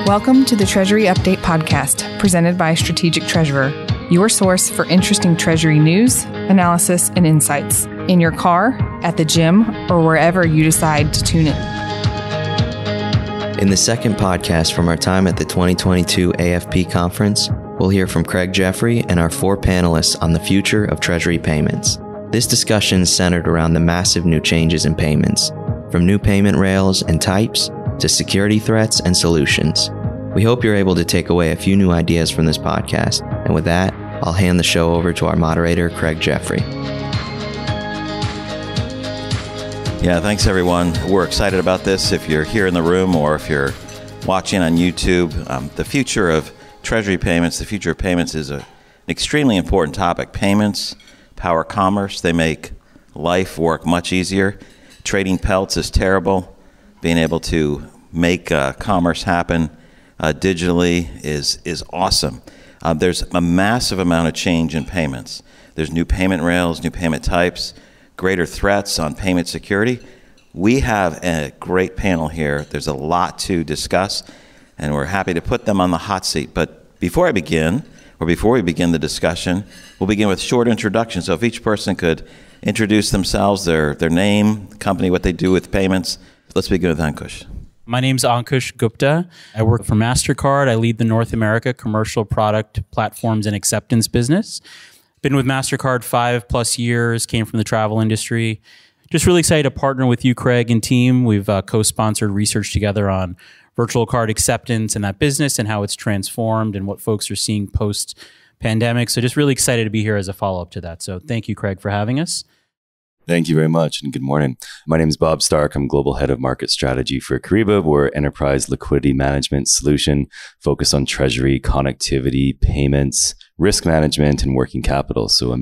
Welcome to the Treasury Update podcast, presented by Strategic Treasurer, your source for interesting Treasury news, analysis, and insights in your car, at the gym, or wherever you decide to tune in. In the second podcast from our time at the 2022 AFP conference, we'll hear from Jeffery and our four panelists on the future of Treasury payments. This discussion is centered around the massive new changes in payments, from new payment rails and types to security threats and solutions. We hope you're able to take away a few new ideas from this podcast. And with that, I'll hand the show over to our moderator, Jeffery. Yeah, thanks everyone. We're excited about this. If you're here in the room or if you're watching on YouTube, the future of Treasury payments, the future of payments is an extremely important topic. Payments power commerce. They make life work much easier. Trading pelts is terrible. Being able to make commerce happen digitally is awesome. There's a massive amount of change in payments. There's new payment rails, new payment types, greater threats on payment security. We have a great panel here. There's a lot to discuss, and we're happy to put them on the hot seat. But before we begin the discussion, we'll begin with short introductions. So if each person could introduce themselves, their name, company, what they do with payments. Let's begin with Ankush. My name's Ankush Gupta. I work for Mastercard. I lead the North America commercial product platforms and acceptance business. Been with Mastercard 5+ years, came from the travel industry. Just really excited to partner with you, Craig, and team. We've co-sponsored research together on virtual card acceptance and that business and how it's transformed and what folks are seeing post-pandemic. So just really excited to be here as a follow-up to that. So thank you, Craig, for having us. Thank you very much, and good morning. My name is Bob Stark. I'm Global Head of Market Strategy for Kyriba. We're an enterprise liquidity management solution focused on treasury, connectivity, payments, risk management, and working capital. So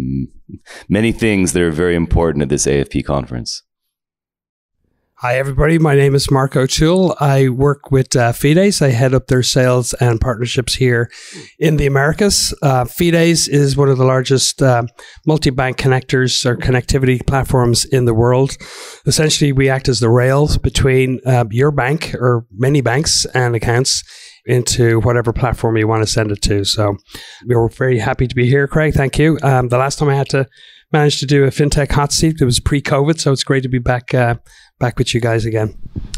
many things that are very important at this AFP conference. Hi, everybody. My name is Mark O'Toole. I work with Fides. I head up their sales and partnerships here in the Americas. Fides is one of the largest multi-bank connectors or connectivity platforms in the world. Essentially, we act as the rails between your bank or many banks and accounts into whatever platform you want to send it to. So we're very happy to be here, Craig. Thank you. The last time I had to manage to do a Fintech Hotseat, it was pre-COVID, so it's great to be back with you guys again.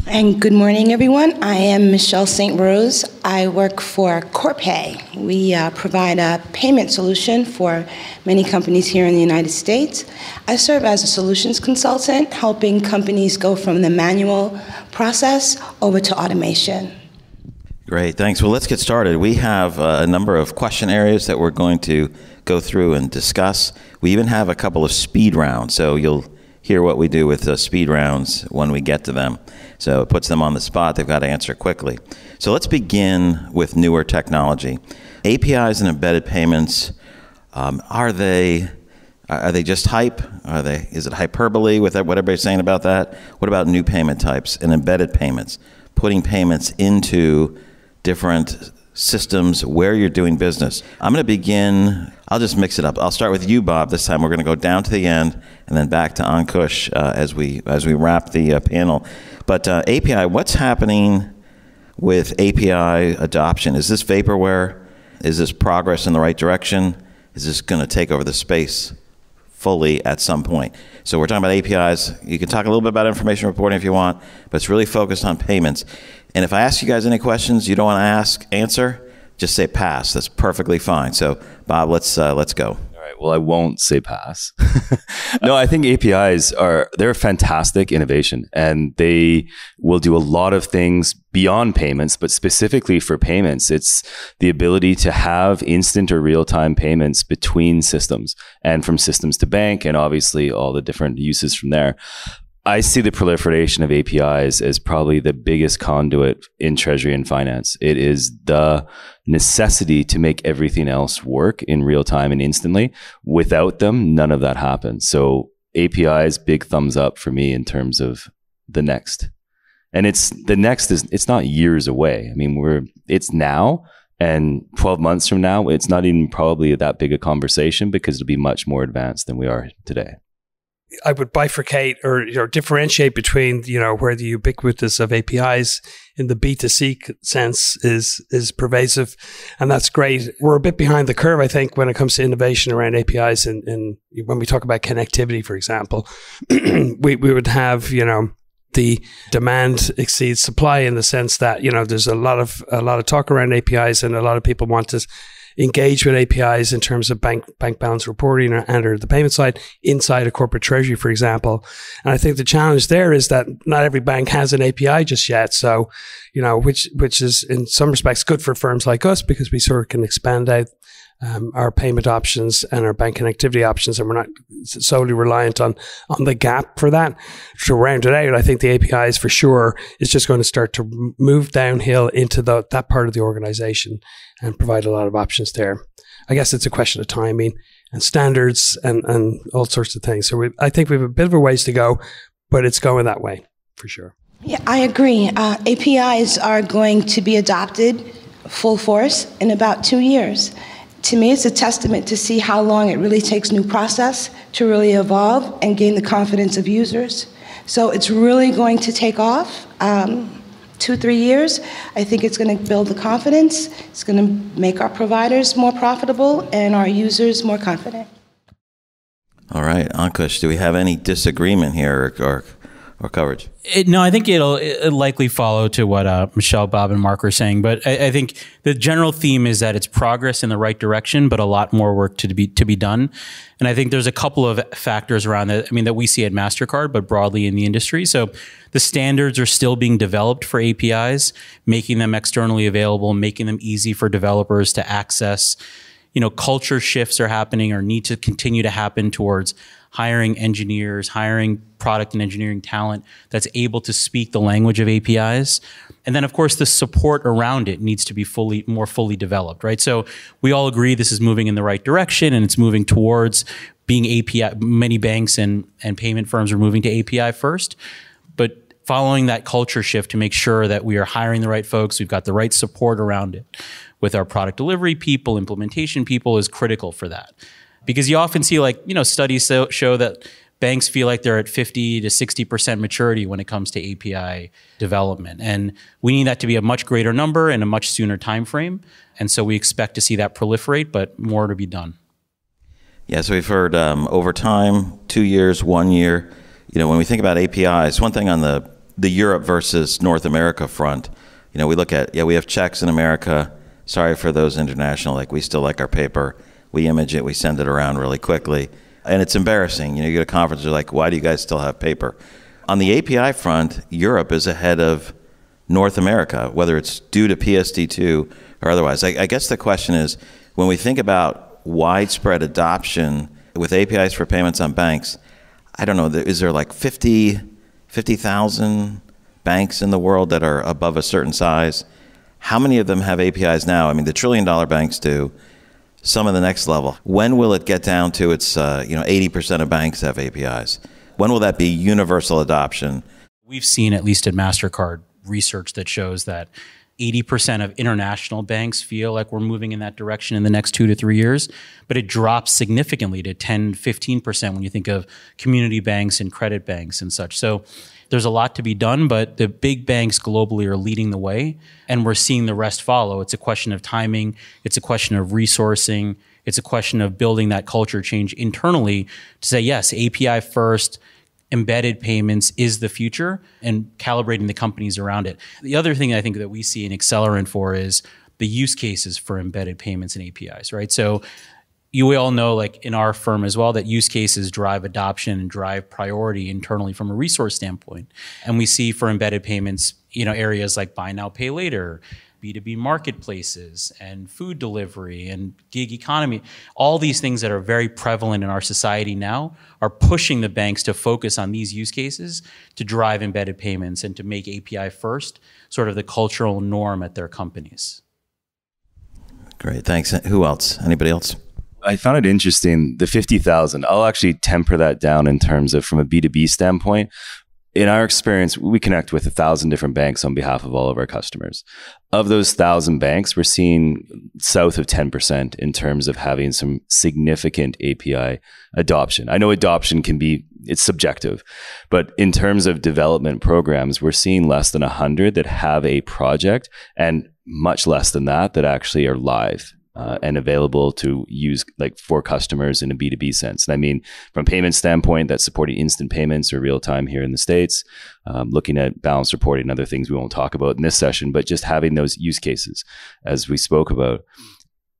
And good morning, everyone. I am Michelle St. Rose. I work for Corpay. We provide a payment solution for many companies here in the United States. I serve as a solutions consultant, helping companies go from the manual process over to automation. Great, thanks. Well, let's get started. We have a number of question areas that we're going to go through and discuss. We even have a couple of speed rounds, so you'll hear what we do with the speed rounds when we get to them. So it puts them on the spot. They've got to answer quickly. So let's begin with newer technology. APIs and embedded payments, are they just hype? Is it hyperbole with what everybody's saying about that? What about new payment types and embedded payments? Putting payments into different systems where you're doing business. I'm going to begin, I'll just mix it up. I'll start with you, Bob. This time we're going to go down to the end and then back to Ankush as we wrap the panel. But API, what's happening with API adoption? Is this vaporware? Is this progress in the right direction? Is this going to take over the space fully at some point? So we're talking about APIs. You can talk a little bit about information reporting if you want, but it's really focused on payments. And if I ask you guys any questions you don't want to answer, just say pass. That's perfectly fine. So Bob, let's go. All right. Well, I won't say pass. No, I think APIs they're a fantastic innovation, and they will do a lot of things beyond payments, but specifically for payments, it's the ability to have instant or real-time payments between systems and from systems to bank, and obviously all the different uses from there. I see the proliferation of APIs as probably the biggest conduit in treasury and finance. It is the necessity to make everything else work in real time and instantly. Without them, none of that happens. So APIs, big thumbs up for me in terms of the next. And it's not years away. I mean, it's now, and 12 months from now, it's not even probably that big a conversation because it'll be much more advanced than we are today. I would bifurcate or differentiate between, where the ubiquitous of APIs in the B2C sense is pervasive, and that's great. We're a bit behind the curve, I think, when it comes to innovation around APIs. And when we talk about connectivity, for example, we would have, the demand exceeds supply in the sense that, there's a lot of talk around APIs, and a lot of people want to engage with APIs in terms of bank balance reporting or the payment side inside a corporate treasury, for example. And I think the challenge there is that not every bank has an API just yet. So, which is in some respects good for firms like us, because we sort of can expand out our payment options and our bank connectivity options, and we're not solely reliant on the gap for that. To round it out, I think the APIs for sure is just going to start to move downhill into that part of the organization and provide a lot of options there. I guess it's a question of timing and standards and all sorts of things. So I think we have a bit of a ways to go, but it's going that way for sure. Yeah, I agree. APIs are going to be adopted full force in about 2 years. To me, it's a testament to see how long it really takes new process to really evolve and gain the confidence of users. So it's really going to take off. 2-3 years, I think it's going to build the confidence. It's going to make our providers more profitable and our users more confident. All right, Ankush, do we have any disagreement here or coverage? No, I think it'll likely follow to what Michelle, Bob, and Mark are saying. But I think the general theme is that it's progress in the right direction, but a lot more work to be done. And I think there's a couple of factors around that. I mean, that we see at Mastercard, but broadly in the industry. So the standards are still being developed for APIs, making them externally available, making them easy for developers to access. Culture shifts are happening or need to continue to happen towards hiring engineers, hiring product and engineering talent that's able to speak the language of APIs. And then, of course, the support around it needs to be more fully developed, right? So we all agree this is moving in the right direction, and it's moving towards being API. Many banks and payment firms are moving to API first. But following that culture shift to make sure that we are hiring the right folks, we've got the right support around it with our product delivery people, implementation people is critical for that. Because you often see studies show that banks feel like they're at 50 to 60% maturity when it comes to API development. And we need that to be a much greater number and a much sooner time frame. And so we expect to see that proliferate, but more to be done. Yeah, so we've heard over time, 2 years, 1 year. When we think about APIs, one thing on the Europe versus North America front, we look at, we have checks in America. Sorry for those international, we still like our paper. We image it, we send it around really quickly. And it's embarrassing. You get a conference, you're like, why do you guys still have paper? On the API front, Europe is ahead of North America, whether it's due to PSD2 or otherwise. I guess the question is, when we think about widespread adoption with APIs for payments on banks, I don't know, is there 50,000 banks in the world that are above a certain size? How many of them have APIs now? I mean, the $1 trillion banks do. Some of the next level. When will it get down to its 80% of banks have APIs? When will that be universal adoption? We've seen, at least at Mastercard, research that shows that 80% of international banks feel like we're moving in that direction in the next 2 to 3 years, but it drops significantly to 10, 15% when you think of community banks and credit banks and such. So there's a lot to be done, but the big banks globally are leading the way, and we're seeing the rest follow. It's a question of timing. It's a question of resourcing. It's a question of building that culture change internally to say, yes, API first, embedded payments is the future, and calibrating the companies around it. The other thing I think that we see an accelerant for is the use cases for embedded payments and APIs, right? So we all know, in our firm as well, that use cases drive adoption and drive priority internally from a resource standpoint. And we see for embedded payments, areas like buy now, pay later, B2B marketplaces, and food delivery and gig economy. All these things that are very prevalent in our society now are pushing the banks to focus on these use cases to drive embedded payments and to make API first sort of the cultural norm at their companies. Great, thanks. Who else? Anybody else? I found it interesting, the 50,000. I'll actually temper that down in terms of from a B2B standpoint. in our experience, we connect with 1,000 different banks on behalf of all of our customers. Of those 1,000 banks, we're seeing south of 10% in terms of having some significant API adoption. I know adoption it's subjective, but in terms of development programs, we're seeing less than 100 that have a project and much less than that actually are live. And available to use like for customers in a B2B sense. And I mean, from a payment standpoint, that's supporting instant payments or real time here in the States, looking at balance reporting and other things we won't talk about in this session, but just having those use cases as we spoke about.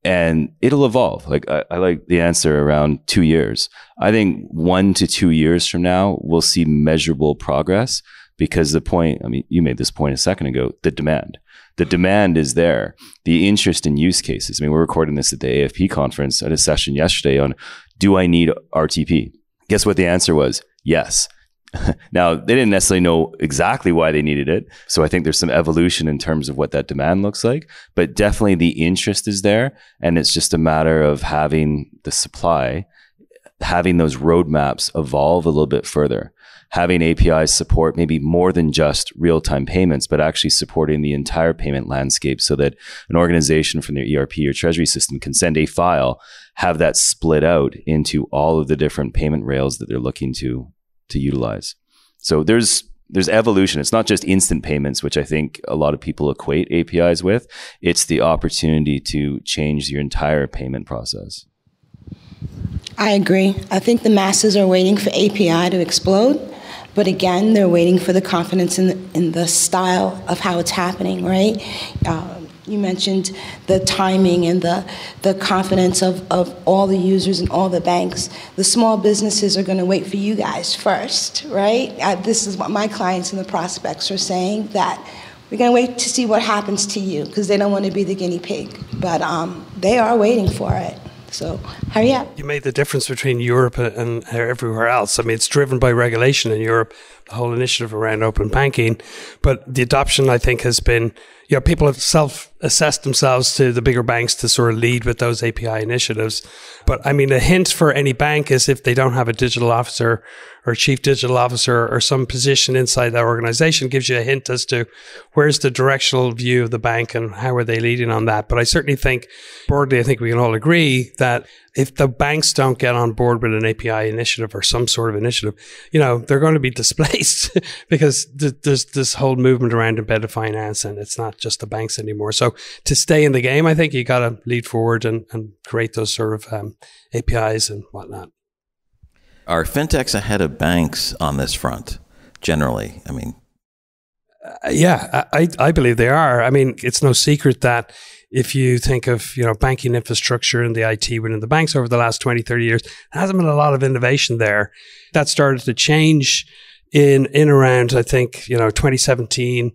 And it'll evolve. Like I like the answer around 2 years. I think 1 to 2 years from now, we'll see measurable progress because you made this point a second ago, the demand is there. The interest in use cases. I mean, we're recording this at the AFP conference at a session yesterday on, do I need RTP? Guess what the answer was? Yes. Now, they didn't necessarily know exactly why they needed it. So I think there's some evolution in terms of what that demand looks like. But definitely the interest is there. And it's just a matter of having the supply, having those roadmaps evolve a little bit further. Having APIs support maybe more than just real-time payments, but actually supporting the entire payment landscape so that an organization from their ERP or treasury system can send a file, have that split out into all of the different payment rails that they're looking to utilize. So there's evolution. It's not just instant payments, which I think a lot of people equate APIs with. It's the opportunity to change your entire payment process. I agree. I think the masses are waiting for API to explode. But again, they're waiting for the confidence in the style of how it's happening, right? You mentioned the timing and the confidence of all the users and all the banks. The small businesses are going to wait for you guys first, right? This is what my clients and the prospects are saying, that we're going to wait to see what happens to you because they don't want to be the guinea pig. But they are waiting for it. So hurry up. You made the difference between Europe and everywhere else. I mean, it's driven by regulation in Europe, the whole initiative around open banking. But the adoption, I think, has been, people have self-assessed themselves to the bigger banks to sort of lead with those API initiatives. But I mean, a hint for any bank is if they don't have a digital officer or chief digital officer or some position inside that organization, gives you a hint as to where's the directional view of the bank and how are they leading on that. But I certainly think, broadly, I think we can all agree that if the banks don't get on board with an API initiative or some sort of initiative, they're going to be displaced because there's this whole movement around embedded finance and it's not just the banks anymore. So to stay in the game, I think you got to lead forward and create those sort of APIs and whatnot. Are fintechs ahead of banks on this front, generally? I mean, yeah, I believe they are. I mean, it's no secret that if you think of, banking infrastructure and the IT within the banks over the last 20, 30 years, there hasn't been a lot of innovation there. That started to change in around, I think, 2017,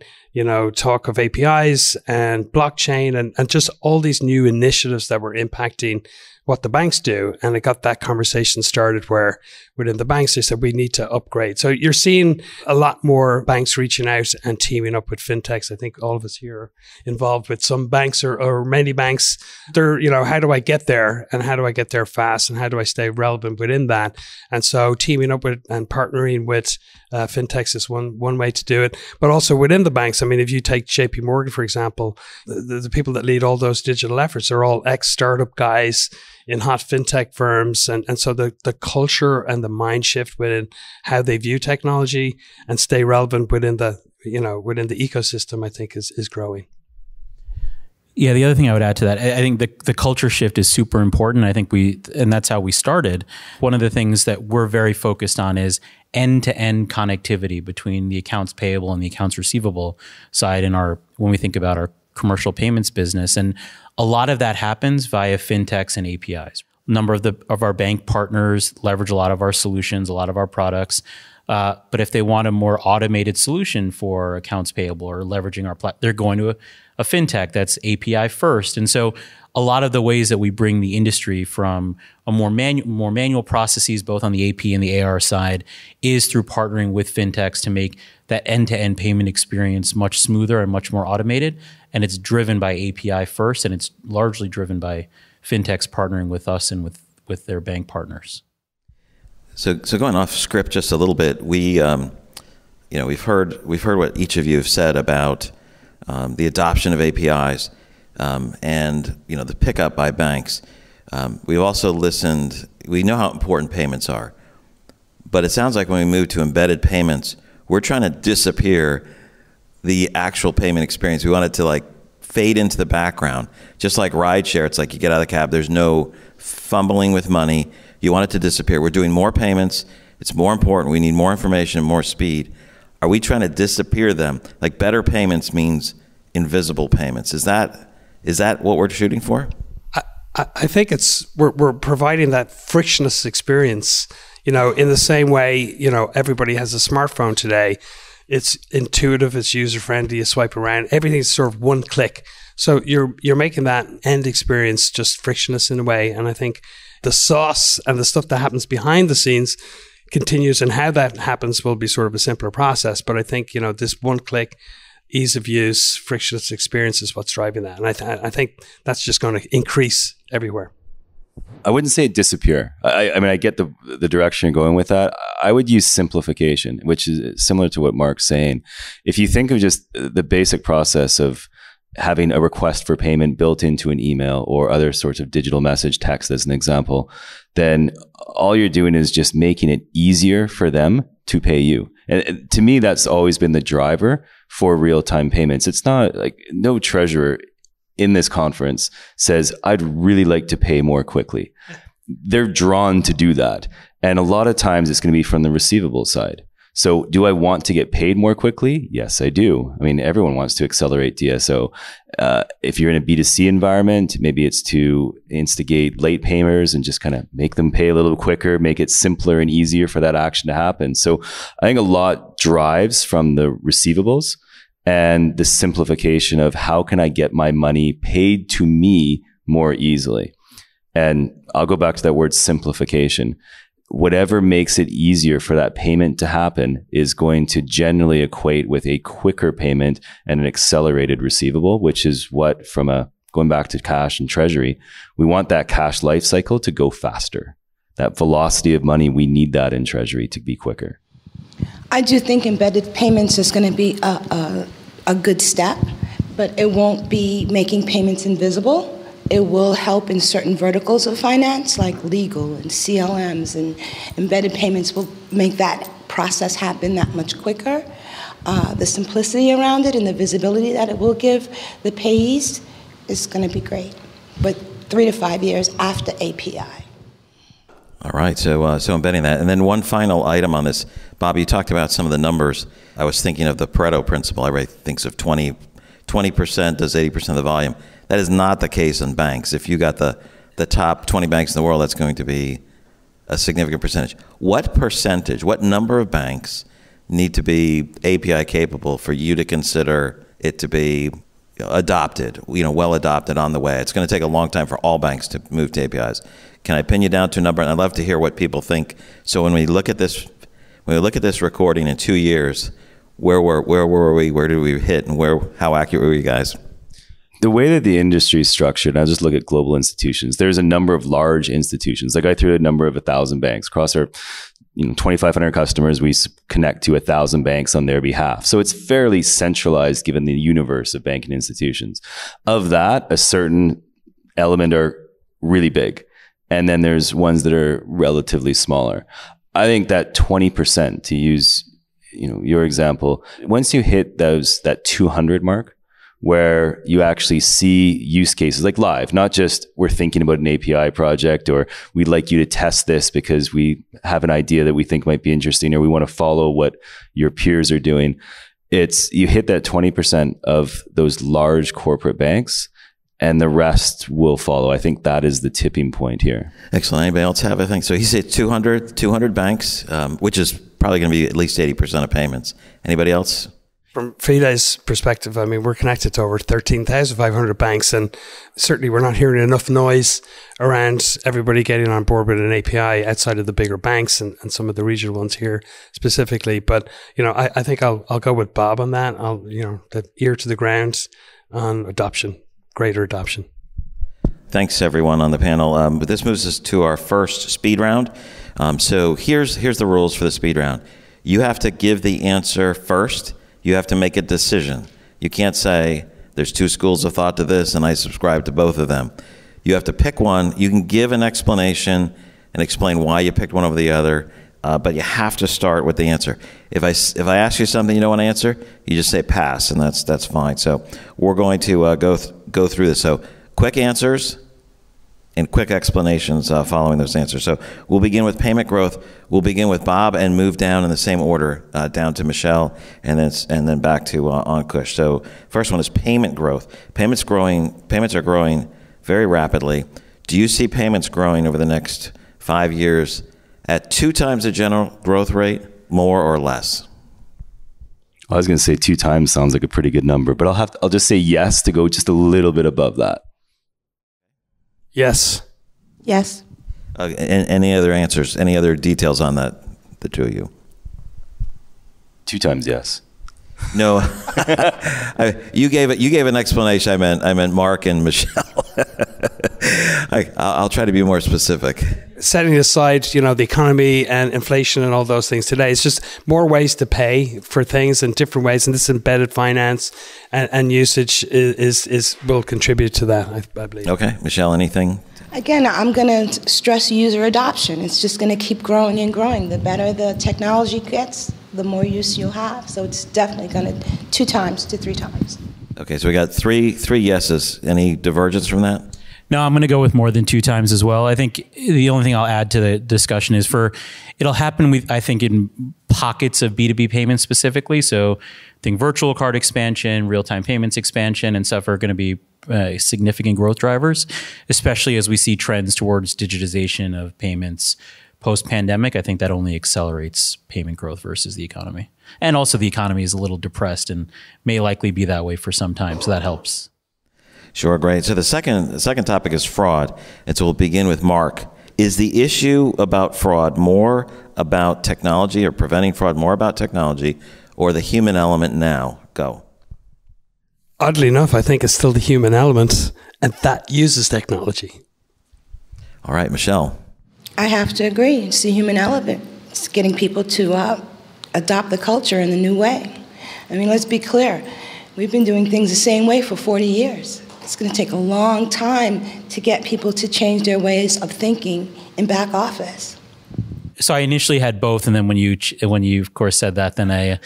talk of APIs and blockchain and just all these new initiatives that were impacting what the banks do. And it got that conversation started where within the banks, they said, we need to upgrade. So you're seeing a lot more banks reaching out and teaming up with fintechs. I think all of us here are involved with some banks or many banks. They're, how do I get there and how do I get there fast and how do I stay relevant within that? And so teaming up with and partnering with fintechs is one way to do it. But also within the banks, I mean, if you take JP Morgan, for example, the people that lead all those digital efforts are all ex-startup guys in hot fintech firms. And so the culture and the mind shift within how they view technology and stay relevant within the ecosystem, I think is growing. Yeah, the other thing I would add to that, I think the culture shift is super important. I think and that's how we started. One of the things that we're very focused on is end-to-end connectivity between the accounts payable and the accounts receivable side when we think about our commercial payments business. And a lot of that happens via fintechs and APIs. A number of our bank partners leverage a lot of our solutions, a lot of our products. But if they want a more automated solution for accounts payable or leveraging our platform, they're going to a fintech that's API first. And so a lot of the ways that we bring the industry from a more manual processes, both on the AP and the AR side, is through partnering with fintechs to make that end-to-end payment experience much smoother and much more automated. And it's driven by API first, and it's largely driven by fintechs partnering with us and with their bank partners. So going off script just a little bit, we, we've heard what each of you have said about the adoption of APIs and the pickup by banks. We've also listened. We know how important payments are, but it sounds like when we move to embedded payments, we're trying to disappear the actual payment experience. We want it to fade into the background, just like rideshare. It's like you get out of the cab, there's no fumbling with money. You want it to disappear. We're doing more payments. It's more important. We need more information and more speed. Are we trying to disappear them? Like better payments means invisible payments. Is that what we're shooting for? I think we're providing that frictionless experience. In the same way, everybody has a smartphone today. It's intuitive, it's user friendly. You swipe around, everything's sort of one click. So you're making that end experience just frictionless in a way. And I think the sauce and the stuff that happens behind the scenes continues, and how that happens will be sort of a simpler process. But I think this one click, ease of use, frictionless experience is what's driving that. And I think that's just going to increase everywhere. I wouldn't say disappear. I mean, I get the direction you're going with that. I would use simplification, which is similar to what Mark's saying. If you think of just the basic process of having a request for payment built into an email or other sorts of digital message text as an example, then all you're doing is just making it easier for them to pay you. And to me, that's always been the driver for real-time payments. It's not like no treasurer in this conference says, I'd really like to pay more quickly. They're drawn to do that. And a lot of times it's going to be from the receivable side. So do I want to get paid more quickly? Yes, I do. I mean, everyone wants to accelerate DSO. If you're in a B2C environment, maybe it's to instigate late payers and just kind of make them pay a little quicker, make it simpler and easier for that action to happen. So I think a lot drives from the receivables and the simplification of how can I get my money paid to me more easily. And I'll go back to that word simplification. Whatever makes it easier for that payment to happen is going to generally equate with a quicker payment and an accelerated receivable, which is what, going back to cash and treasury, we want that cash life cycle to go faster. That velocity of money, we need that in treasury to be quicker. I do think embedded payments is going to be a good step, but it won't be making payments invisible. It will help in certain verticals of finance, like legal and CLMs, and embedded payments will make that process happen that much quicker. The simplicity around it and the visibility that it will give the payees is going to be great, but 3 to 5 years after API. All right, so embedding that. And then one final item on this. Bob, you talked about some of the numbers. I was thinking of the Pareto principle. Everybody thinks of 20% does 80% of the volume. That is not the case in banks. If you got the top 20 banks in the world, that's going to be a significant percentage. What percentage, what number of banks need to be API capable for you to consider it to be adopted, well adopted on the way? It's going to take a long time for all banks to move to APIs. Can I pin you down to a number? And I'd love to hear what people think. So when we look at this recording in 2 years, where were we? Where did we hit? And how accurate were you guys? The way that the industry is structured, and I'll just look at global institutions, there's a number of large institutions. Like I threw a number of 1,000 banks across our 2,500 customers. We connect to 1,000 banks on their behalf. So it's fairly centralized given the universe of banking institutions. Of that, a certain element are really big. And then there's ones that are relatively smaller. I think that 20%, to use your example, once you hit that 200 mark, where you actually see use cases like live, not just we're thinking about an API project or we'd like you to test this because we have an idea that we think might be interesting or we want to follow what your peers are doing. You hit that 20% of those large corporate banks and the rest will follow. I think that is the tipping point here. Excellent. Anybody else have a thing? So he said 200 banks, which is probably going to be at least 80% of payments. Anybody else? From Fides' perspective, I mean, we're connected to over 13,500 banks, and certainly we're not hearing enough noise around everybody getting on board with an API outside of the bigger banks and some of the regional ones here specifically. But, I think I'll go with Bob on that. The ear to the ground on adoption, greater adoption. Thanks, everyone on the panel. But this moves us to our first speed round. So here's the rules for the speed round. You have to give the answer first. You have to make a decision. You can't say, there's two schools of thought to this, and I subscribe to both of them. You have to pick one. You can give an explanation and explain why you picked one over the other, but you have to start with the answer. If I ask you something you don't want to answer, you just say pass, and that's fine. So we're going to go through this. So quick answers and quick explanations following those answers. So we'll begin with payment growth. We'll begin with Bob and move down in the same order, down to Michelle, and then back to Ankush. So first one is payment growth. Payments are growing very rapidly. Do you see payments growing over the next 5 years at 2 times the general growth rate, more or less? I was going to say 2 times sounds like a pretty good number, but I'll just say yes to go just a little bit above that. Yes. Yes. Any other answers? Any other details on that, the two of you? 2 times yes. No, you gave an explanation. I meant Mark and Michelle. I'll try to be more specific. Setting aside, the economy and inflation and all those things today, it's just more ways to pay for things in different ways, and this embedded finance and usage will contribute to that, I believe. Okay, Michelle, anything? Again, I'm going to stress user adoption. It's just going to keep growing and growing. The better the technology gets, the more use you'll have. So it's definitely going to 2 times to 3 times. Okay, so we got three yeses. Any divergence from that? No, I'm going to go with more than 2 times as well. I think the only thing I'll add to the discussion is it'll happen I think in pockets of B2B payments specifically. So I think virtual card expansion, real-time payments expansion and stuff are going to be significant growth drivers, especially as we see trends towards digitization of payments post-pandemic. I think that only accelerates payment growth versus the economy. And also the economy is a little depressed and may likely be that way for some time, so that helps. Sure, great. So the second topic is fraud, and so we'll begin with Mark. Is the issue about fraud more about technology, or preventing fraud more about technology, or the human element now? Go. Oddly enough, I think it's still the human element, and that uses technology. All right, Michelle. I have to agree. It's the human element. It's getting people to adopt the culture in the new way. I mean, let's be clear. We've been doing things the same way for 40 years. It's going to take a long time to get people to change their ways of thinking in back office. So I initially had both, and then when you of course said that, then let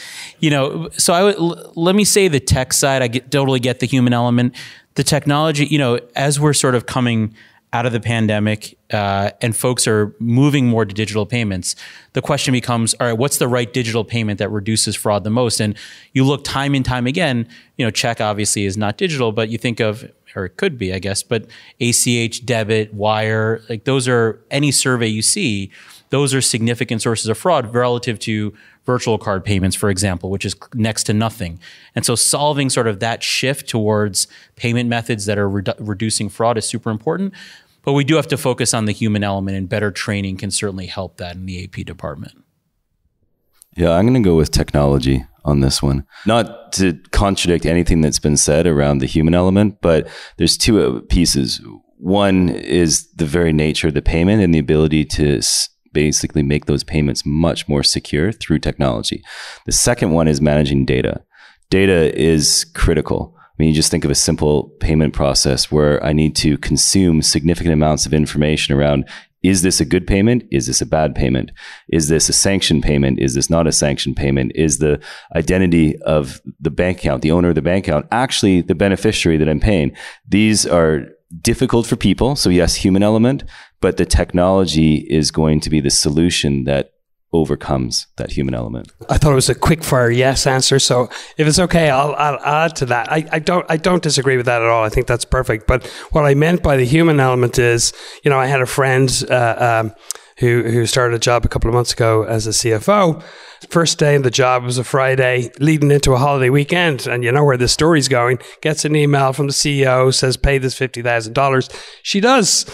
me say the tech side. I totally get the human element. The technology, as we're sort of coming out of the pandemic and folks are moving more to digital payments, the question becomes, all right, what's the right digital payment that reduces fraud the most? And you look time and time again, check obviously is not digital, but you think of, or it could be, I guess, but ACH, debit, wire, like those are, any survey you see, those are significant sources of fraud relative to virtual card payments, for example, which is next to nothing. And so solving sort of that shift towards payment methods that are reducing fraud is super important. But we do have to focus on the human element, and better training can certainly help that in the AP department. Yeah, I'm going to go with technology on this one. Not to contradict anything that's been said around the human element, but there's 2 pieces. One is the very nature of the payment and the ability to basically make those payments much more secure through technology. The second one is managing data. Data is critical. I mean, you just think of a simple payment process where I need to consume significant amounts of information around, is this a good payment? Is this a bad payment? Is this a sanctioned payment? Is this not a sanctioned payment? Is the identity of the bank account, the owner of the bank account, actually the beneficiary that I'm paying? These are difficult for people. So yes, human element, but the technology is going to be the solution that overcomes that human element. I thought it was a quick fire yes answer. So if it's okay, I'll add to that. I don't disagree with that at all. I think that's perfect. But what I meant by the human element is, I had a friend who started a job a couple of months ago as a CFO. First day in the job was a Friday leading into a holiday weekend. And you know where this story's going. Gets an email from the CEO, says, pay this $50,000. She does.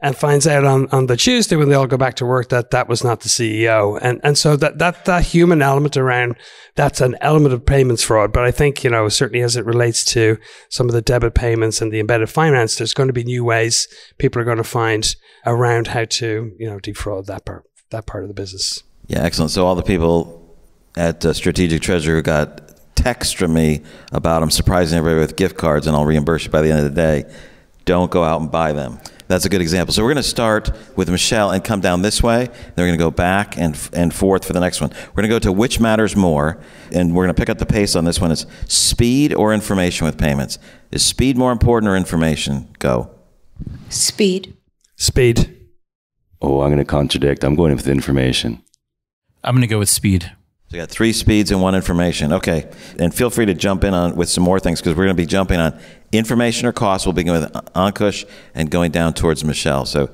And finds out on the Tuesday when they all go back to work that was not the CEO. And so that human element around, that's an element of payments fraud. But I think, certainly as it relates to some of the debit payments and the embedded finance, there's going to be new ways people are going to find around how to, defraud that part of the business. Yeah, excellent. So all the people at Strategic Treasury who got text from me about I'm surprising everybody with gift cards and I'll reimburse you by the end of the day. Don't go out and buy them. That's a good example. So we're going to start with Michelle and come down this way. Then we're going to go back and forth for the next one. We're going to go to which matters more, and we're going to pick up the pace on this one. It's speed or information with payments. Is speed more important or information? Go. Speed. Speed. Oh, I'm going to contradict. I'm going with information. I'm going to go with speed. So you got 3 speeds and 1 information. Okay. And feel free to jump in on with some more things because we're going to be jumping on information or cost. We'll begin with Ankush and going down towards Michelle. So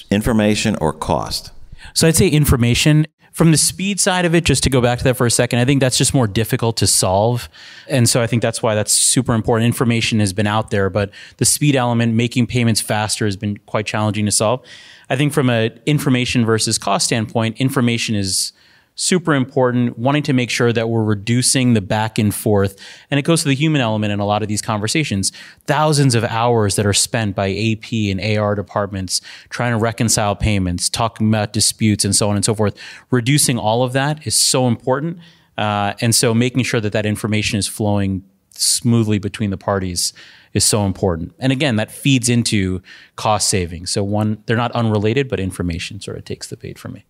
information or cost? So I'd say information. From the speed side of it, just to go back to that for a second, I think that's just more difficult to solve. And so I think that's why that's super important. Information has been out there, but the speed element, making payments faster, has been quite challenging to solve. I think from an information versus cost standpoint, information is super important, wanting to make sure that we're reducing the back and forth. And it goes to the human element in a lot of these conversations. Thousands of hours that are spent by AP and AR departments trying to reconcile payments, talking about disputes and so on and so forth. Reducing all of that is so important. And so making sure that that information is flowing smoothly between the parties is so important. And again, that feeds into cost savings. So one, they're not unrelated, but information sort of takes the bait for me.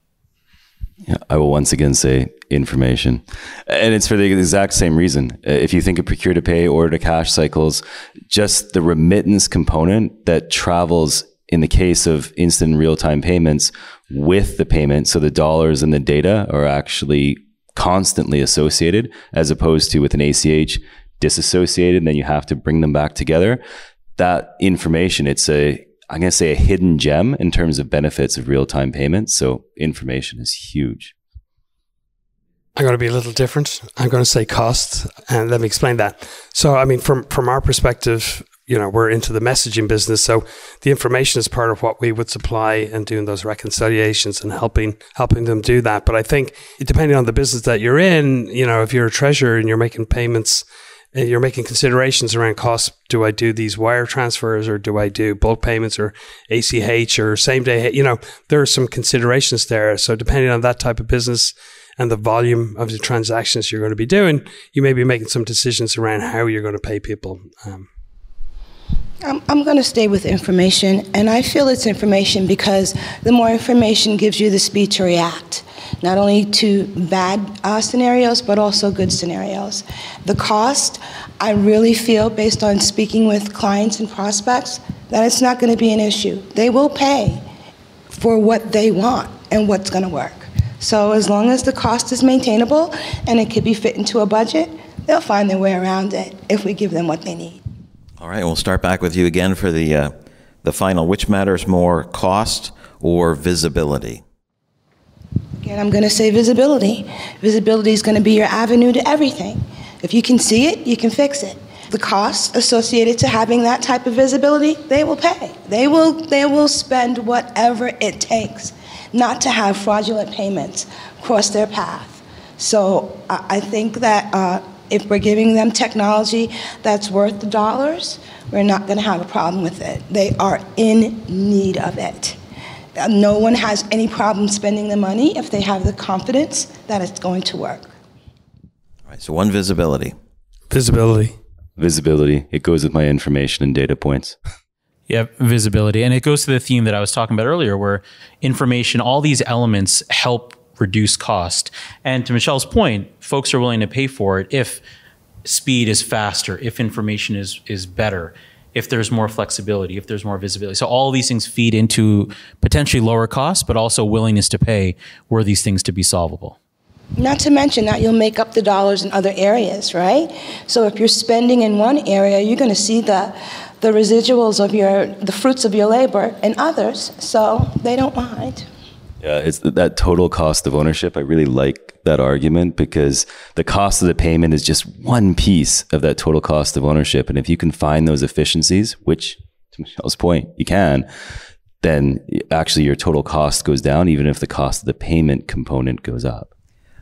Yeah, I will once again say information. And it's for the exact same reason. If you think of procure to pay, order to cash cycles, just the remittance component that travels in the case of instant real-time payments with the payment. So the dollars and the data are actually constantly associated as opposed to with an ACH disassociated, and then you have to bring them back together. That information, I'm going to say a hidden gem in terms of benefits of real-time payments. So information is huge. I'm going to be a little different. I'm going to say cost, and let me explain that. So, I mean, from our perspective, we're into the messaging business. So the information is part of what we would supply and doing those reconciliations and helping them do that. But I think depending on the business that you're in, if you're a treasurer and you're making payments, you're making considerations around cost. Do I do these wire transfers or do I do bulk payments or ACH or same day? There are some considerations there. So depending on that type of business and the volume of the transactions you're going to be doing, you may be making some decisions around how you're going to pay people. I'm going to stay with information, and I feel it's information because the more information gives you the speed to react, not only to bad scenarios, but also good scenarios. The cost, I really feel, based on speaking with clients and prospects, that it's not going to be an issue. They will pay for what they want and what's going to work. So as long as the cost is maintainable and it could be fit into a budget, they'll find their way around it if we give them what they need. All right, we'll start back with you again for the final. Which matters more, cost or visibility? Again, I'm going to say visibility. Visibility is going to be your avenue to everything. If you can see it, you can fix it. The costs associated to having that type of visibility, they will pay. They will spend whatever it takes not to have fraudulent payments cross their path. So I think that if we're giving them technology that's worth the dollars, we're not going to have a problem with it. They are in need of it. No one has any problem spending the money if they have the confidence that it's going to work. All right, so one, visibility. Visibility. Visibility. It goes with my information and data points. Yeah, visibility. And it goes to the theme that I was talking about earlier, where information, all these elements help reduce cost. And to Michelle's point, folks are willing to pay for it if speed is faster, if information is better, if there's more flexibility, if there's more visibility. So all these things feed into potentially lower costs, but also willingness to pay were these things to be solvable. Not to mention that you'll make up the dollars in other areas, right? So if you're spending in one area, you're going to see the residuals of the fruits of your labor in others, so they don't mind. Yeah, it's that total cost of ownership. I really like that argument because the cost of the payment is just one piece of that total cost of ownership. And if you can find those efficiencies, which to Michelle's point, you can, then actually your total cost goes down, even if the cost of the payment component goes up.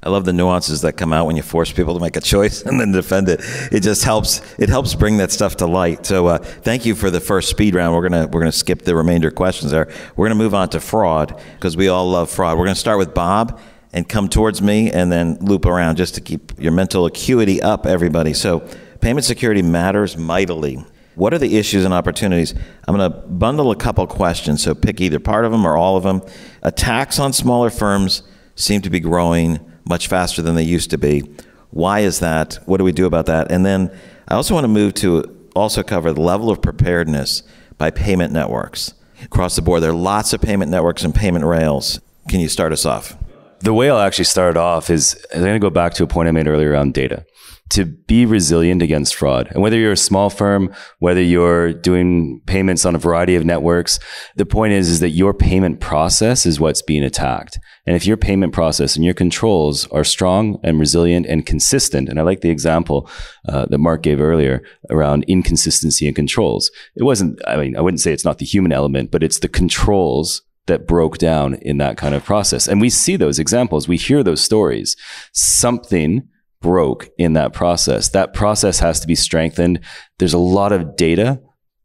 I love the nuances that come out when you force people to make a choice and then defend it. It just helps. It helps bring that stuff to light. So thank you for the first speed round. We're gonna skip the remainder questions there. We're gonna move on to fraud because we all love fraud. We're gonna start with Bob and come towards me and then loop around, just to keep your mental acuity up, everybody. So payment security matters mightily. What are the issues and opportunities? I'm going to bundle a couple questions, so pick either part of them or all of them. Attacks on smaller firms seem to be growing much faster than they used to be. Why is that? What do we do about that? And then I also want to move to also cover the level of preparedness by payment networks. Across the board, there are lots of payment networks and payment rails. Can you start us off? The way I'll actually start off is I'm going to go back to a point I made earlier around data. To be resilient against fraud. And whether you're a small firm, whether you're doing payments on a variety of networks, the point is that your payment process is what's being attacked. And if your payment process and your controls are strong and resilient and consistent, and I like the example that Mark gave earlier around inconsistency in controls. I wouldn't say it's not the human element, but it's the controls that broke down in that kind of process. And we see those examples. We hear those stories. Something broke in that process. That process has to be strengthened. There's a lot of data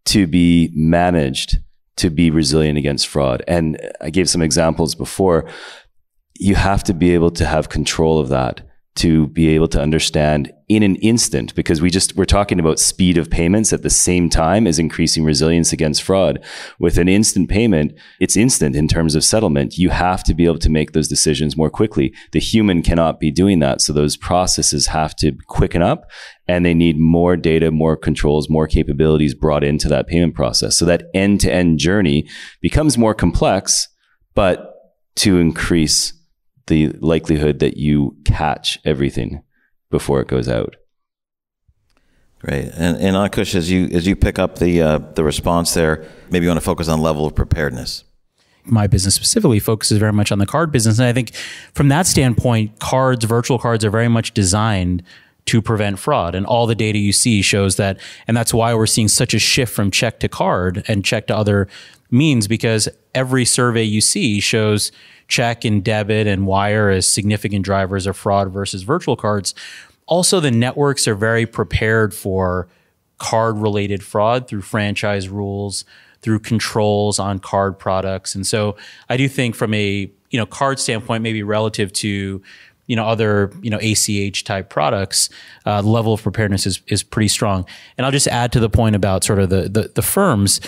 to be managed to be resilient against fraud. And I gave some examples before. You have to be able to have control of that, to be able to understand in an instant, because we're talking about speed of payments at the same time as increasing resilience against fraud. With an instant payment, it's instant in terms of settlement. You have to be able to make those decisions more quickly. The human cannot be doing that. So those processes have to quicken up, and they need more data, more controls, more capabilities brought into that payment process. So that end-to-end journey becomes more complex, but to increase the likelihood that you catch everything before it goes out. Great. And Ankush, as you pick up the response there, maybe you want to focus on level of preparedness. My business specifically focuses very much on the card business. And I think from that standpoint, virtual cards are very much designed to prevent fraud. And all the data you see shows that. And that's why we're seeing such a shift from check to card and check to other means, because every survey you see shows check and debit and wire as significant drivers of fraud versus virtual cards. Also, the networks are very prepared for card-related fraud through franchise rules, through controls on card products. And so I do think from a card standpoint, maybe relative to other ACH type products, the level of preparedness is pretty strong. And I'll just add to the point about sort of the firms.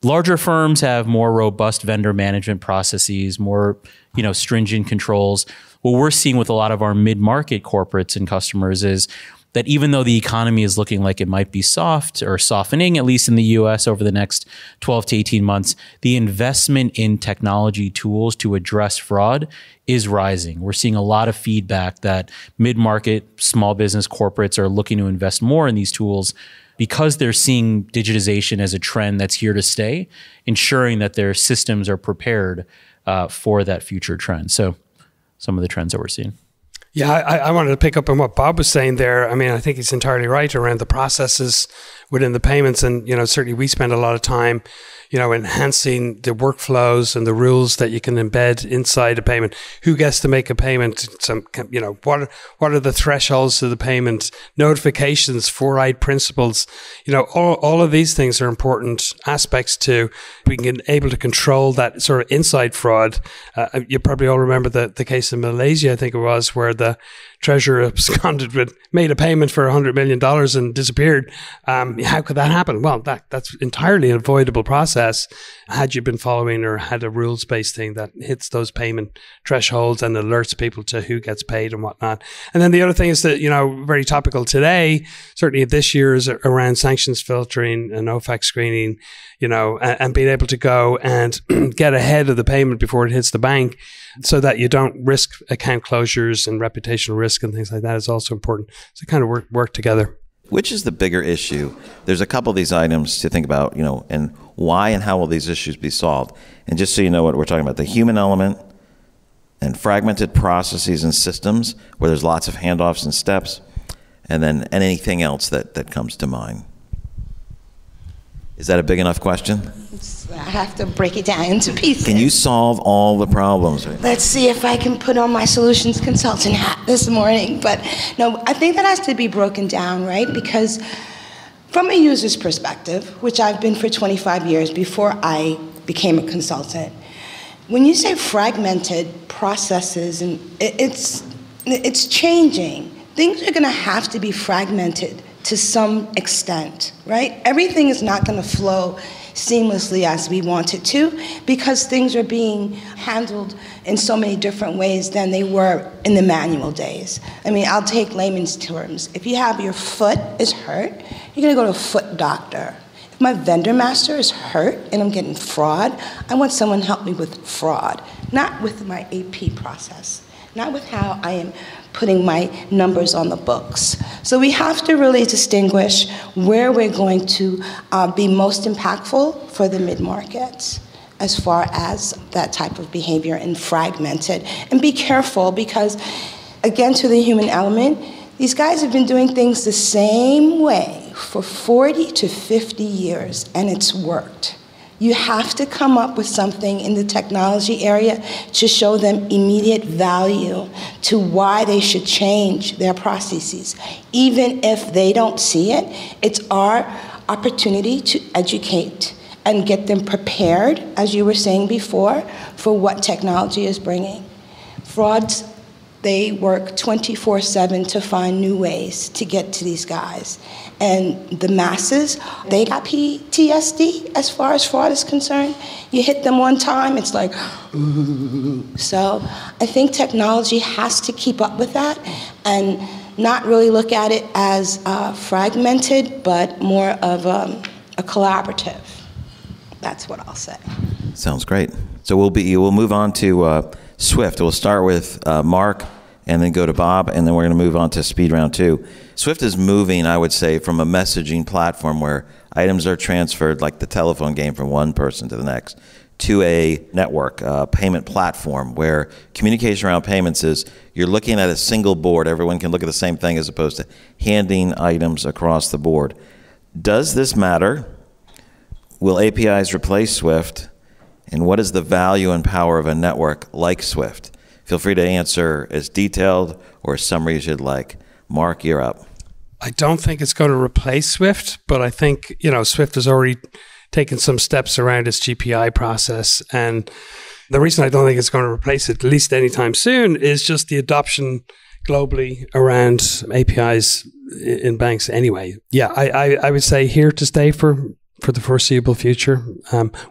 Larger firms have more robust vendor management processes, more stringent controls. What we're seeing with a lot of our mid-market corporates and customers is that even though the economy is looking like it might be soft or softening, at least in the US over the next 12 to 18 months, the investment in technology tools to address fraud is rising. We're seeing a lot of feedback that mid-market, small business corporates are looking to invest more in these tools because they're seeing digitization as a trend that's here to stay, ensuring that their systems are prepared for that future trend. So some of the trends that we're seeing. Yeah, I wanted to pick up on what Bob was saying there. I mean, I think he's entirely right around the processes within the payments. And, certainly we spend a lot of time, enhancing the workflows and the rules that you can embed inside a payment. Who gets to make a payment? What are the thresholds to the payment? Notifications, 4-eyed principles. All of these things are important aspects to being able to control that sort of inside fraud. You probably all remember the case in Malaysia, I think it was, where the treasurer absconded made a payment for $100 million and disappeared. How could that happen? Well, that's entirely an avoidable process had you been following or had a rules-based thing that hits those payment thresholds and alerts people to who gets paid and whatnot. And then the other thing is that, very topical today, certainly this year, is around sanctions filtering and OFAC screening, and being able to go and get ahead of the payment before it hits the bank so that you don't risk account closures and reputational risk and things like that is also important. So kind of work together. Which is the bigger issue? There's a couple of these items to think about, and why and how will these issues be solved? And just so you know what we're talking about, the human element and fragmented processes and systems where there's lots of handoffs and steps, and anything else that comes to mind. Is that a big enough question? I have to break it down into pieces. Can you solve all the problems? Let's see if I can put on my solutions consultant hat this morning. But no, I think that has to be broken down, right? Because from a user's perspective, which I've been for 25 years before I became a consultant, when you say fragmented processes, and it's changing. Things are going to have to be fragmented to some extent, right? Everything is not going to flow seamlessly as we want it to, because things are being handled in so many different ways than they were in the manual days. I mean, I'll take layman's terms. If you have your foot is hurt, you're going to go to a foot doctor. If my vendor master is hurt and I'm getting fraud, I want someone to help me with fraud, not with my AP process, not with how I am putting my numbers on the books. So we have to really distinguish where we're going to be most impactful for the mid-markets as far as that type of behavior and fragmented. And be careful because, again, to the human element, these guys have been doing things the same way for 40 to 50 years, and it's worked. You have to come up with something in the technology area to show them immediate value to why they should change their processes. Even if they don't see it, it's our opportunity to educate and get them prepared, as you were saying before, for what technology is bringing. Frauds, they work 24/7 to find new ways to get to these guys. And the masses, they got PTSD as far as fraud is concerned. You hit them one time, it's like, ooh. So I think technology has to keep up with that and not really look at it as fragmented, but more of a collaborative. That's what I'll say. Sounds great. So we'll move on to Swift. We'll start with Mark and then go to Bob, and then we're going to move on to speed round 2. Swift is moving, I would say, from a messaging platform where items are transferred like the telephone game from one person to the next to a network, payment platform where communication around payments is you're looking at a single board. Everyone can look at the same thing as opposed to handing items across the board. Does this matter? Will APIs replace Swift? And what is the value and power of a network like Swift? Feel free to answer as detailed or as summary as you'd like. Mark, you're up. I don't think it's going to replace Swift, but I think, Swift has already taken some steps around its GPI process. And the reason I don't think it's going to replace it, at least anytime soon, is just the adoption globally around APIs in banks anyway. Yeah, I would say here to stay for the foreseeable future,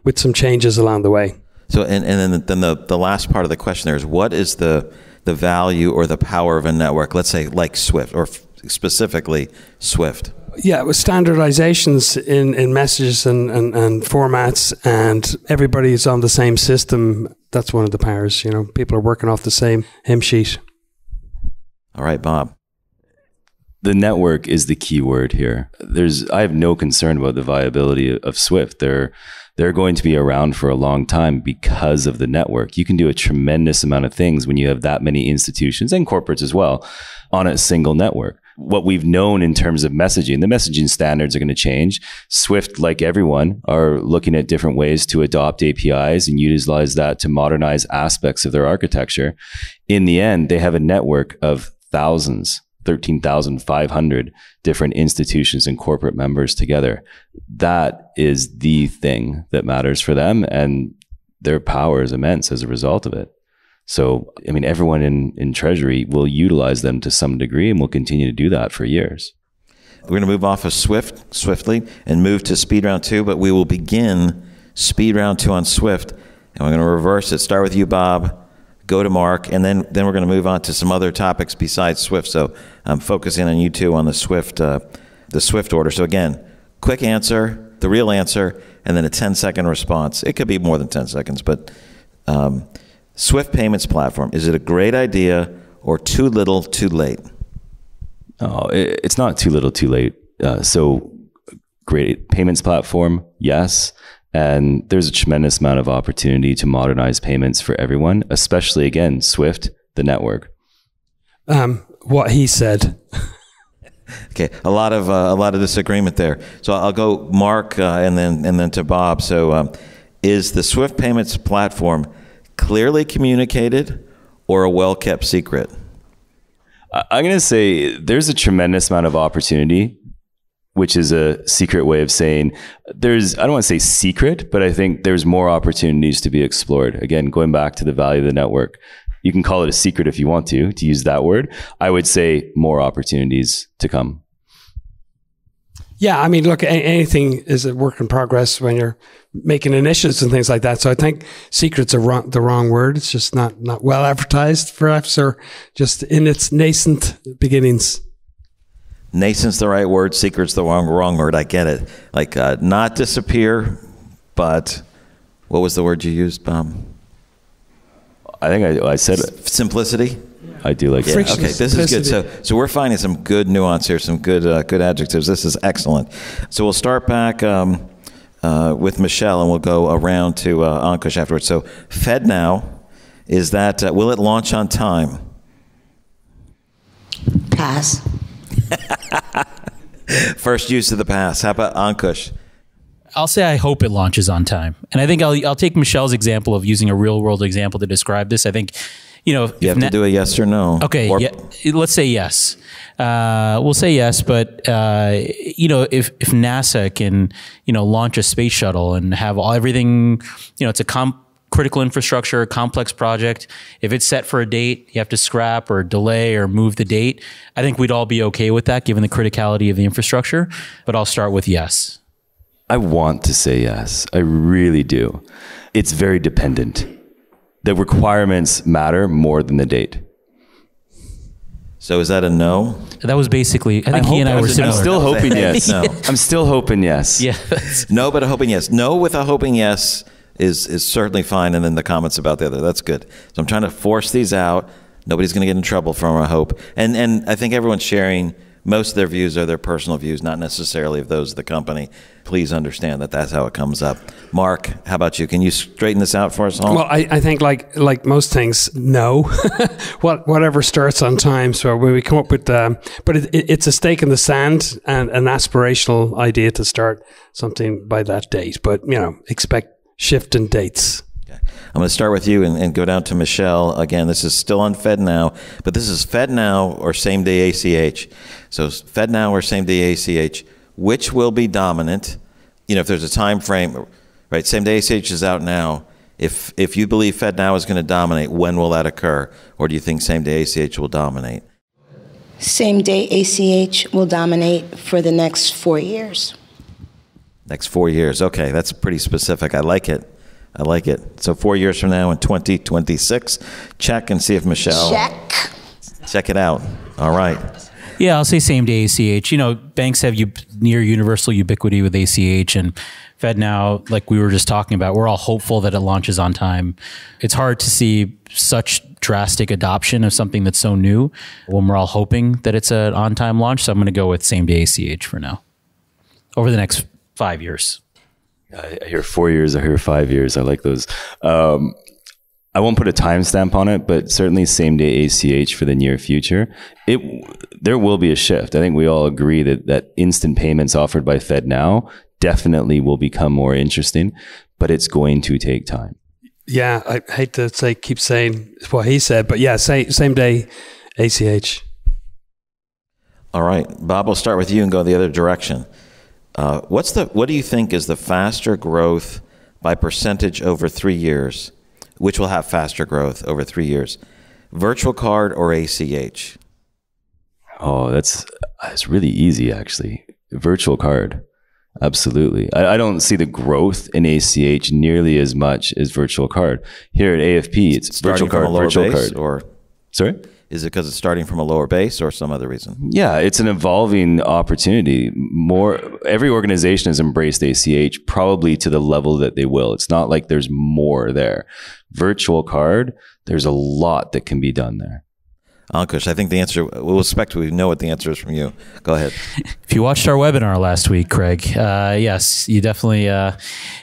with some changes along the way. So, and then the last part of the question there is, what is the value or the power of a network, let's say like Swift, or specifically Swift? Yeah, with standardizations in messages and formats, and everybody's on the same system, that's one of the powers. People are working off the same hymn sheet. All right, Bob. The network is the key word here. I have no concern about the viability of Swift. They're going to be around for a long time because of the network. You can do a tremendous amount of things when you have that many institutions and corporates as well on a single network. What we've known in terms of messaging, the messaging standards are going to change. Swift, like everyone, are looking at different ways to adopt APIs and utilize that to modernize aspects of their architecture. In the end, they have a network of thousands, 13,500 different institutions and corporate members together. That is the thing that matters for them, and their power is immense as a result of it. So, everyone in Treasury will utilize them to some degree, and will continue to do that for years. We're going to move off of Swift swiftly and move to speed round 2, but we will begin speed round 2 on Swift, and we're going to reverse it. Start with you, Bob. Go to Mark, and then we're going to move on to some other topics besides Swift. So I'm focusing on you two on the Swift order. So again, quick answer, the real answer, and then a 10-second response. It could be more than 10 seconds, but Swift payments platform, is it a great idea or too little, too late? Oh, it's not too little, too late. So great payments platform, yes. And there's a tremendous amount of opportunity to modernize payments for everyone, especially, again, Swift, the network. What he said. Okay, a lot of disagreement there. So I'll go Mark and then to Bob. So is the Swift payments platform clearly communicated or a well-kept secret? I'm going to say there's a tremendous amount of opportunity which is a secret way of saying I don't want to say secret, but I think there's more opportunities to be explored. Again, going back to the value of the network, you can call it a secret if you want to use that word. I would say more opportunities to come. Yeah, I mean, look, anything is a work in progress when you're making initiatives and things like that. So I think secret's are the wrong word. It's just not well advertised, perhaps, or just in its nascent beginnings. Nascent's the right word. Secret's the wrong word. I get it. Like not disappear, but what was the word you used, Bob? I think I said it. Simplicity. I do like that. Okay, this is good. So we're finding some good nuance here, some good adjectives. This is excellent. So we'll start back with Michelle, and we'll go around to Ankush afterwards. So FedNow, is that will it launch on time? Pass. First use of the pass. How about Ankush? I'll say I hope it launches on time. And I think I'll take Michelle's example of using a real world example to describe this. I think, you have to do a yes or no. Okay, let's say yes. We'll say yes, but if NASA can, launch a space shuttle and have everything, it's a critical infrastructure, a complex project. If it's set for a date, you have to scrap or delay or move the date. I think we'd all be okay with that given the criticality of the infrastructure, but I'll start with yes. I want to say yes. I really do. It's very dependent. The requirements matter more than the date. So is that a no? That was basically, I think he and I were similar. I'm still hoping yes. No. I'm still hoping yes. Yeah. No, but a hoping yes. No with a hoping yes is certainly fine. And then the comments about the other, that's good. So I'm trying to force these out. Nobody's going to get in trouble from a hope. And I think everyone's sharing, most of their views are their personal views, not necessarily of those of the company. Please understand that that's how it comes up. Mark, how about you? Can you straighten this out for us all? Well, I think like most things, no. Whatever starts on time. So when we come up with, but it's a stake in the sand and an aspirational idea to start something by that date. But, expect shift in dates. Okay. I'm going to start with you and go down to Michelle. Again, this is still on FedNow, but this is FedNow or same-day ACH. So FedNow or same-day ACH, which will be dominant? If there's a time frame, right? Same-day ACH is out now. If you believe FedNow is going to dominate, when will that occur? Or do you think same-day ACH will dominate? Same-day ACH will dominate for the next 4 years. Next 4 years. Okay, that's pretty specific. I like it. So 4 years from now in 2026, check and see if Michelle... Check it out. All right. Yeah, I'll say same-day ACH. Banks have near universal ubiquity with ACH, and FedNow, like we were just talking about, we're all hopeful that it launches on time. It's hard to see such drastic adoption of something that's so new when we're all hoping that it's an on-time launch. So I'm going to go with same-day ACH for now, over the next 5 years. I hear 4 years, I hear 5 years. I like those. I won't put a timestamp on it, but certainly same-day ACH for the near future. There will be a shift. I think we all agree that instant payments offered by FedNow definitely will become more interesting, but it's going to take time. Yeah, I hate to keep saying what he said, but yeah, same-day ACH. All right, Bob, we'll start with you and go the other direction. What do you think is the faster growth by percentage over 3 years? Which will have faster growth over 3 years? Virtual card or ACH? Oh, that's really easy, actually. Virtual card. Absolutely. I don't see the growth in ACH nearly as much as virtual card. Here at AFP, it's virtual card, virtual card. Or sorry? Is it because it's starting from a lower base or some other reason? Yeah, it's an evolving opportunity. Every organization has embraced ACH probably to the level that they will. It's not like there's more there. Virtual card, there's a lot that can be done there. Ankush, I think the answer, we'll expect we know what the answer is from you. Go ahead. If you watched our webinar last week, Craig, yes, you definitely,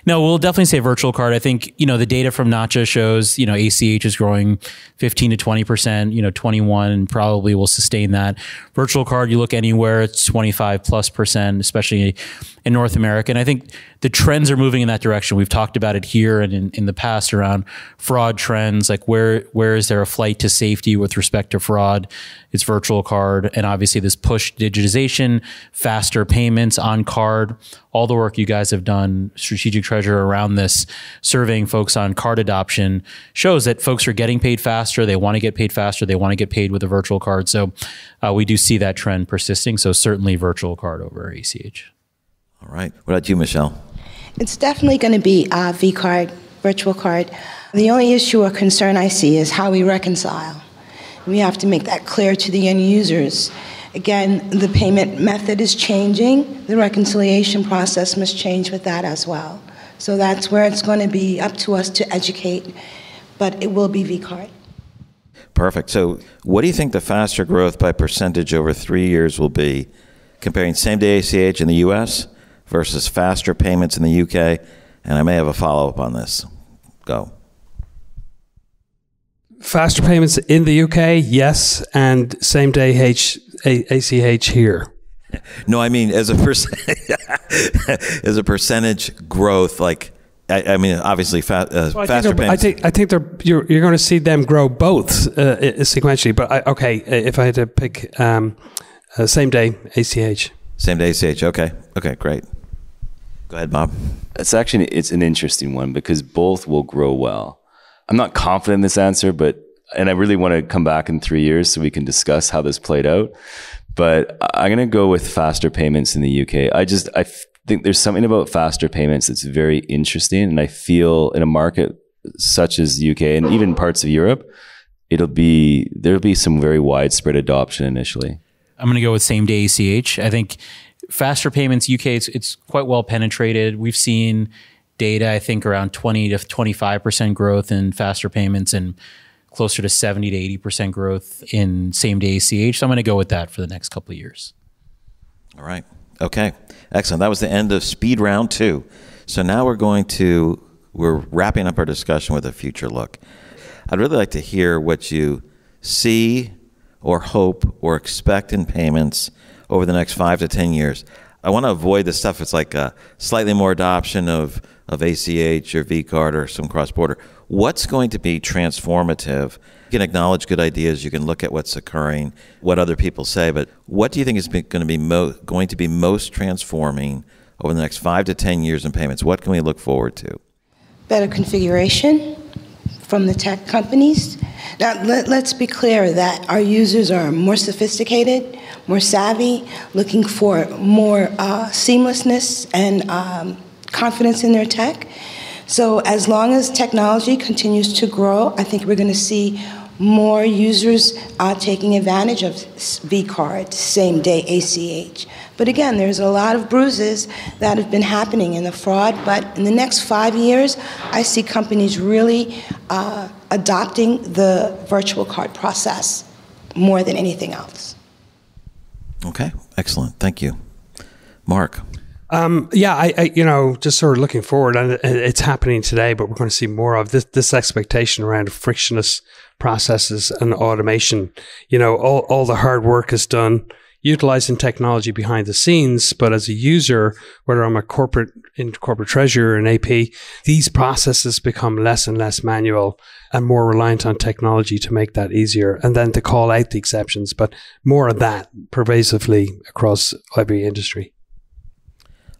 no, we'll definitely say virtual card. I think, the data from Nacha shows, ACH is growing 15 to 20%, 21 probably will sustain that. Virtual card, you look anywhere, it's 25+%, especially in North America. And I think the trends are moving in that direction. We've talked about it here and in the past around fraud trends, like where is there a flight to safety with respect to fraud fraud, it's virtual card, and obviously this push digitization, faster payments on card, all the work you guys have done, Strategic Treasurer, around this, surveying folks on card adoption, shows that folks are getting paid faster. They want to get paid faster. They want to get paid with a virtual card. So we do see that trend persisting. So certainly virtual card over ACH. All right. What about you, Michelle? It's definitely going to be V-card, virtual card. The only issue or concern I see is how we reconcile. We have to make that clear to the end users. Again, the payment method is changing. The reconciliation process must change with that as well. So that's where it's going to be up to us to educate, but it will be V-card. Perfect. So what do you think the faster growth by percentage over 3 years will be, comparing same-day ACH in the U.S. versus faster payments in the U.K.? And I may have a follow-up on this. Go. Faster payments in the UK, yes, and same day ACH here. No, I mean as a as a percentage growth, like I mean, obviously faster payments. I think you're going to see them grow both sequentially. But if I had to pick same day ACH. Same day ACH. Okay, great. Go ahead, Bob. It's an interesting one because both will grow well. I'm not confident in this answer, and I really want to come back in 3 years so we can discuss how this played out. But I'm going to go with faster payments in the UK. I think there's something about faster payments that's very interesting. And I feel in a market such as the UK and even parts of Europe, there'll be some very widespread adoption initially. I'm going to go with same day ACH. I think faster payments UK, it's quite well penetrated. We've seen data, I think, around 20 to 25% growth in faster payments and closer to 70 to 80% growth in same day ACH. So I'm going to go with that for the next couple of years. All right. Okay. Excellent. That was the end of speed round 2. So now we're wrapping up our discussion with a future look. I'd really like to hear what you see or hope or expect in payments over the next 5 to 10 years. I want to avoid the stuff that's like slightly more adoption of ACH or V-card or some cross-border. What's going to be transformative? You can acknowledge good ideas. You can look at what's occurring, what other people say. But what do you think is going to be most transforming over the next 5 to 10 years in payments? What can we look forward to? Better configuration from the tech companies. Now, let's be clear that our users are more sophisticated, more savvy, looking for more seamlessness and confidence in their tech. So as long as technology continues to grow, I think we're going to see more users taking advantage of V-card, same-day ACH. But again, there's a lot of bruises that have been happening in the fraud. But in the next 5 years, I see companies really adopting the virtual card process more than anything else. Okay, excellent. Thank you. Mark. I just sort of looking forward, and it's happening today, but we're going to see more of this expectation around frictionless processes and automation. All the hard work is done utilizing technology behind the scenes, but as a user, whether I'm in corporate treasurer and AP, these processes become less and less manual and more reliant on technology to make that easier, and then to call out the exceptions, but more of that pervasively across every industry.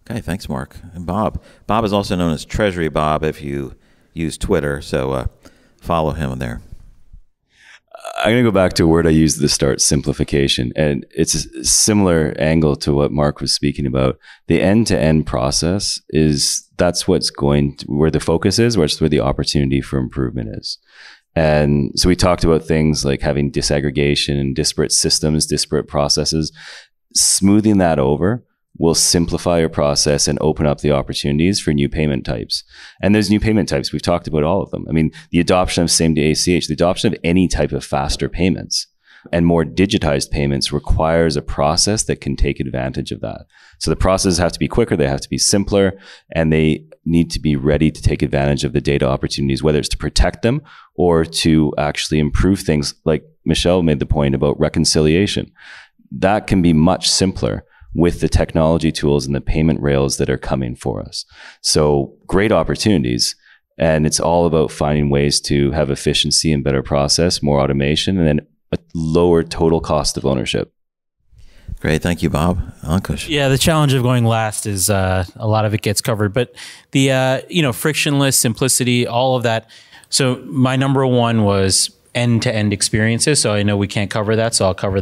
Okay, thanks, Mark. And Bob. Bob is also known as Treasury Bob if you use Twitter, so follow him there. I'm going to go back to a word I used at the start, simplification. And it's a similar angle to what Mark was speaking about. The end-to-end process that's where the focus is, where the opportunity for improvement is. And so we talked about things like having disaggregation and disparate systems, disparate processes. Smoothing that over will simplify your process and open up the opportunities for new payment types. And there's new payment types. We've talked about all of them. I mean, the adoption of same-day ACH, the adoption of any type of faster payments and more digitized payments requires a process that can take advantage of that. So the processes have to be quicker, they have to be simpler, and they need to be ready to take advantage of the data opportunities, whether it's to protect them or to actually improve things. Like Michelle made the point about reconciliation. That can be much simpler with the technology tools and the payment rails that are coming for us. So great opportunities. And it's all about finding ways to have efficiency and better process, more automation, and then a lower total cost of ownership. Great. Thank you, Bob. Ankush. Yeah, the challenge of going last is a lot of it gets covered, but the frictionless, simplicity, all of that. So my number one was end-to-end experiences. So I know we can't cover that, so I'll cover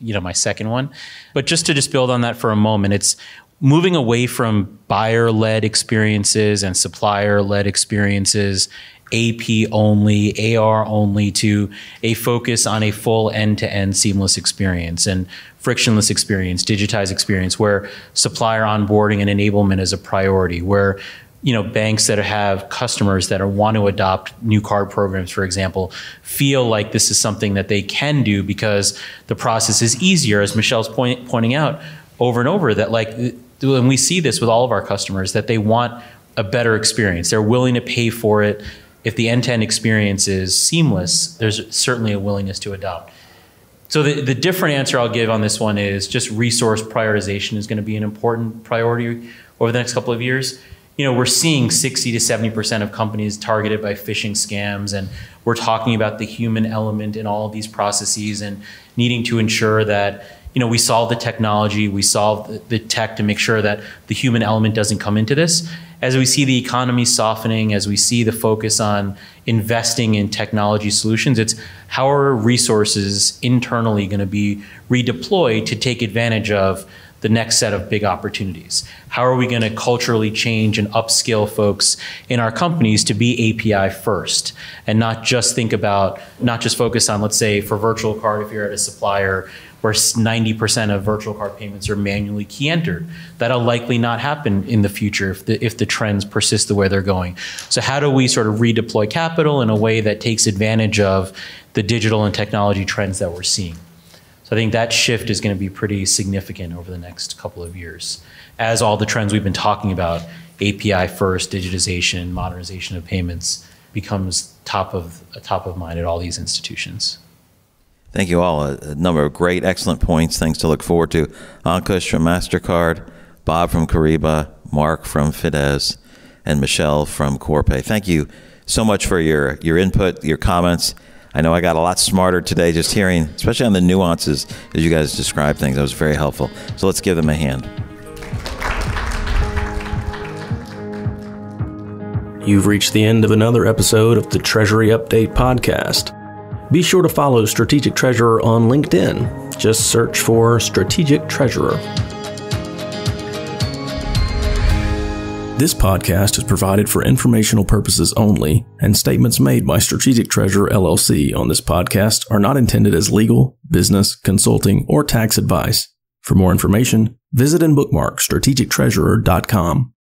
my second one. But just to build on that for a moment, it's moving away from buyer-led experiences and supplier-led experiences, AP only, AR only, to a focus on a full end-to-end seamless experience and frictionless experience, digitized experience, where supplier onboarding and enablement is a priority, where banks that have customers that want to adopt new card programs, for example, feel like this is something that they can do because the process is easier, as Michelle's pointing out over and over, that and we see this with all of our customers, that they want a better experience. They're willing to pay for it. If the end-to-end experience is seamless, there's certainly a willingness to adopt. So the different answer I'll give on this one is just resource prioritization is going to be an important priority over the next couple of years. We're seeing 60 to 70% of companies targeted by phishing scams, and we're talking about the human element in all of these processes and needing to ensure that we solve the technology, we solve the tech to make sure that the human element doesn't come into this. As we see the economy softening, as we see the focus on investing in technology solutions, it's how are resources internally going to be redeployed to take advantage of the next set of big opportunities? How are we going to culturally change and upskill folks in our companies to be API first and not just focus on, let's say, for virtual card, if you're at a supplier where 90% of virtual card payments are manually key entered. That'll likely not happen in the future if the trends persist the way they're going. So how do we sort of redeploy capital in a way that takes advantage of the digital and technology trends that we're seeing? So I think that shift is going to be pretty significant over the next couple of years, as all the trends we've been talking about, API first, digitization, modernization of payments, becomes top of mind at all these institutions. Thank you all. A number of great, excellent points, things to look forward to. Ankush from Mastercard, Bob from Kyriba, Mark from Fides, and Michelle from Corpay. Thank you so much for your input, your comments. I know I got a lot smarter today just hearing, especially on the nuances as you guys describe things. That was very helpful. So let's give them a hand. You've reached the end of another episode of the Treasury Update podcast. Be sure to follow Strategic Treasurer on LinkedIn. Just search for Strategic Treasurer. This podcast is provided for informational purposes only, and statements made by Strategic Treasurer LLC on this podcast are not intended as legal, business, consulting, or tax advice. For more information, visit and bookmark strategictreasurer.com.